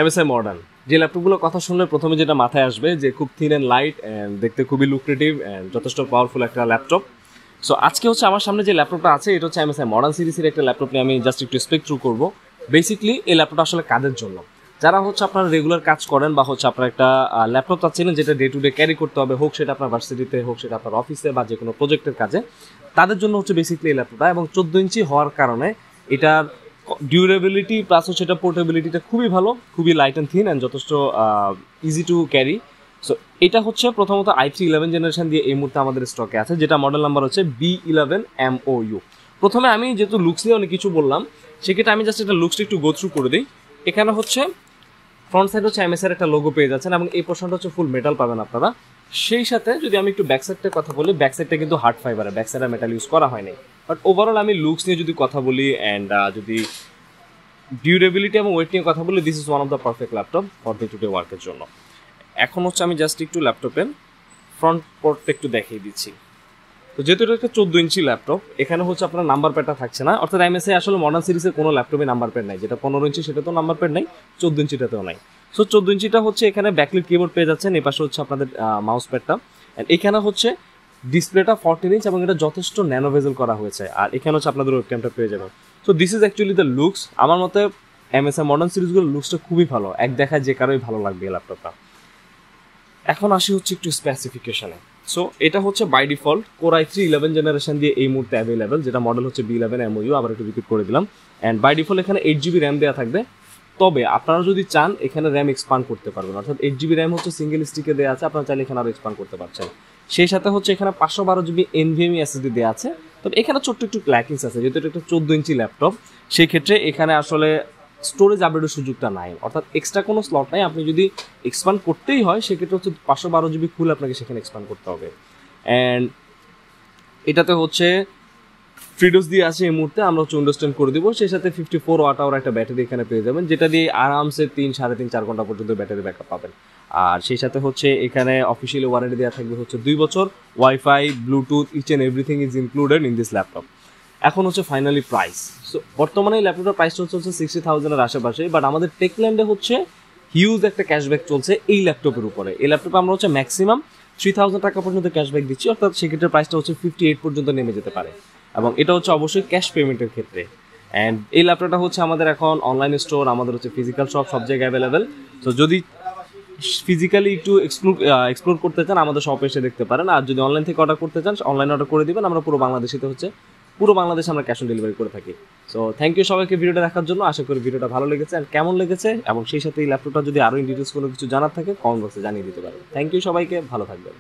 MSI modern. যে ল্যাপটপগুলোর কথা শুনলে প্রথমে যেটা মাথায় আসবে যে খুব থিন অ্যান্ড লাইট অ্যান্ড দেখতে খুবই লুক্রেটিভ অ্যান্ড যথেষ্ট পাওয়ারফুল একটা ল্যাপটপ। সো আজকে হচ্ছে আমার সামনে যে ল্যাপটপটা আছে এটা হচ্ছে MSI মডার্ন সিরিজের একটা ল্যাপটপ নিয়ে আমি জাস্ট একটু স্পেক থ্রু করবো। বেসিকলি এই ল্যাপটপটা আসলে কাদের জন্য, যারা হচ্ছে আপনারা রেগুলার কাজ করেন বা হচ্ছে আপনার একটা ল্যাপটপ চাচ্ছিলেন যেটা ডে টু ডে ক্যারি করতে হবে, হোক সেটা আপনার ভার্সিটিতে, হোক সেটা আপনার অফিসে বা যে কোনো প্রজেক্টের কাজে, তাদের জন্য হচ্ছে বেসিকলি এই ল্যাপটপটা। এবং 14 ইঞ্চি হওয়ার কারণে এটার ডিউরেবিলিটি প্লাস হচ্ছে এটা পোর্টেবিলিটিটা খুবই ভালো, খুবই লাইট অ্যান্ড থিন অ্যান্ড যথেষ্ট ইজি টু ক্যারি। সো এটা হচ্ছে প্রথমত i3 11 জেনারেশন দিয়ে এই মুহূর্তে আমাদের স্টকে আছে, যেটা মডেল নাম্বার হচ্ছে B11MOU। প্রথমে আমি যেহেতু লুকস নিয়ে অনেক কিছু বললাম, সেক্ষেত্রে আমি জাস্ট এটা লুকসটা একটু গো থ্রু করে দিই। এখানে হচ্ছে ফ্রন্ট সাইড হচ্ছে MSI এর একটা লোগো পেয়ে যাচ্ছেন এবং এই পোর্শনটা হচ্ছে ফুল মেটাল পাবেন আপনারা। সেই সাথে যদি আমি একটু ব্যাক সাইডটার কথা বলি, ব্যাক সাইডটা কিন্তু হার্ড ফাইবারের, ব্যাক সাইডে মেটাল ইউজ করা হয়নি। বাট ওভারঅল আমি লুকস নিয়ে যদি কথা বলি অ্যান্ড যদি ডিউরেবিলিটি এবং ওয়েট নিয়ে কথা বলি, this is one of the perfect laptop for day to day ওয়ার্কের জন্য। এখন হচ্ছে আমি জাস্ট একটু ল্যাপটপের ফ্রন্ট পোর্টটা একটু দেখিয়ে দিচ্ছি। তো যেহেতু এটা একটা 14 ইঞ্চি ল্যাপটপ, এখানে হচ্ছে আপনার নাম্বার প্যাডটা থাকছে না, অর্থাৎ MSI আসলে মডার্ন সিরিজের কোনো ল্যাপটপে নাম্বার প্যাড নাই। যেটা 15 ইঞ্চি সেটাতেও নাম্বার প্যাড নাই, 14 ইঞ্চিটাতেও নাই। সো 14 ইঞ্চিটা হচ্ছে এখানে ব্যাকলিট কিবোর্ড পেয়ে যাচ্ছেন, এই পাশে হচ্ছে আপনাদের মাউস প্যাডটা, এখানে হচ্ছে ডিসপ্লেটা 14 ইঞ্চ এবং এটা যথেষ্ট ন্যানো ভেজেল করা হয়েছে, আর এখানে হচ্ছে আপনাদের ওয়েবক্যামটা পেয়ে যাবেন। So this is actually the looks. আমার মতে MSI মডার্ন সিরিজগুলোর লুকসটা খুবই ভালো, এক দেখায় যে কারোই ভালো লাগবে এই ল্যাপটপটা। এখন আসি হচ্ছে একটু স্পেসিফিকেশনে। সো এটা হচ্ছে by default Core i3 11 generation দিয়ে এই মুহূর্তে অ্যাভেলেবেল, যেটা মডেল হচ্ছে B11MOU, আবার একটু রিপিট করে দিলাম। অ্যান্ড বাই ডিফল্ট এখানে 8GB র্যাম দেওয়া থাকবে, তবে আপনারা যদি চান এখানে র্যাম এক্সপান্ড করতে পারবেন, অর্থাৎ 8GB র্যাম হচ্ছে সিঙ্গেল স্টিকে দেওয়া আছে, আপনারা চাইলে এখানে আরও এক্সপান্ড করতে পারছেন। সেই সাথে হচ্ছে এখানে 512GB NVMe SSD দেওয়া আছে, তবে এখানে ছোট্ট একটু ল্যাকিংস আছে, যেহেতু এটা একটা 14 ইঞ্চি ল্যাপটপ, সেই ক্ষেত্রে এখানে আসলে স্টোরেজ আপডেটের সুযোগটা নাই, অর্থাৎ এক্সট্রা কোনো স্লট নাই। আপনি যদি এক্সপান্ড করতেই হয় সেক্ষেত্রে হচ্ছে 512GB খুলে আপনাকে সেখানে এক্সপান্ড করতে হবে। অ্যান্ড এটাতে হচ্ছে ফ্রিডোস দিয়ে আছে এই মুহূর্তে, আমরা হচ্ছে উইন্ডোজ 10 করে দিব। সেই সাথে 54 ওয়াট আওয়ার একটা ব্যাটারি এখানে পেয়ে যাবেন, যেটা দিয়ে আরামসে 3-3.5-4 ঘন্টা পর্যন্ত ব্যাটারি ব্যাকআপ পাবেন। আর সেই সাথে হচ্ছে এখানে অফিসিয়ালি ওয়ারেন্টি দেওয়া থাকবে হচ্ছে 2 বছর, wifi, bluetooth, each and everything is included in this laptop. এখন হচ্ছে ফাইনালি প্রাইস। সো বর্তমানে এই ল্যাপটপটার প্রাইস চলছে 60,000-এর আশেপাশে, বাট আমাদের টেকল্যান্ডে হচ্ছে হিউজ একটা ক্যাশব্যাক চলছে এই ল্যাপটপের উপরে। এই ল্যাপটপে আমরা হচ্ছে ম্যাক্সিমাম 3,000 টাকা পর্যন্ত ক্যাশব্যাক দিচ্ছি, অর্থাৎ সেক্ষেত্রে প্রাইসটা হচ্ছে 58 পর্যন্ত নেমে যেতে পারে, এবং এটা হচ্ছে অবশ্যই ক্যাশ পেমেন্টের ক্ষেত্রে। অ্যান্ড এই ল্যাপটপটা হচ্ছে আমাদের এখন অনলাইন স্টোর, আমাদের হচ্ছে ফিজিক্যাল শপ, সব জায়গায় অ্যাভেলেবেল। তো যদি ফিজিক্যালি একটু এক্সপ্লোর করতে চান আমাদের শপে এসে দেখতে পারেন, আর যদি অনলাইন থেকে অর্ডার করতে চান অনলাইনে অর্ডার করে দিবেন। আমরা পুরো বাংলাদেশিতে হচ্ছে পুরো বাংলাদেশে আমরা ক্যাশ অন ডেলিভারি করে থাকি। সো থ্যাংক ইউ সবাইকে ভিডিওটা দেখার জন্য। আশা করি ভিডিওটা ভালো লেগেছে আর কেমন লেগেছে, এবং সেই সাথে এই ল্যাপটপটা যদি আরও ইন ডিটেলস কোনো কিছু জানার থাকে কমেন্ট বক্সে জানিয়ে দিতে পারেন। থ্যাংক ইউ সবাইকে, ভালো থাকবেন।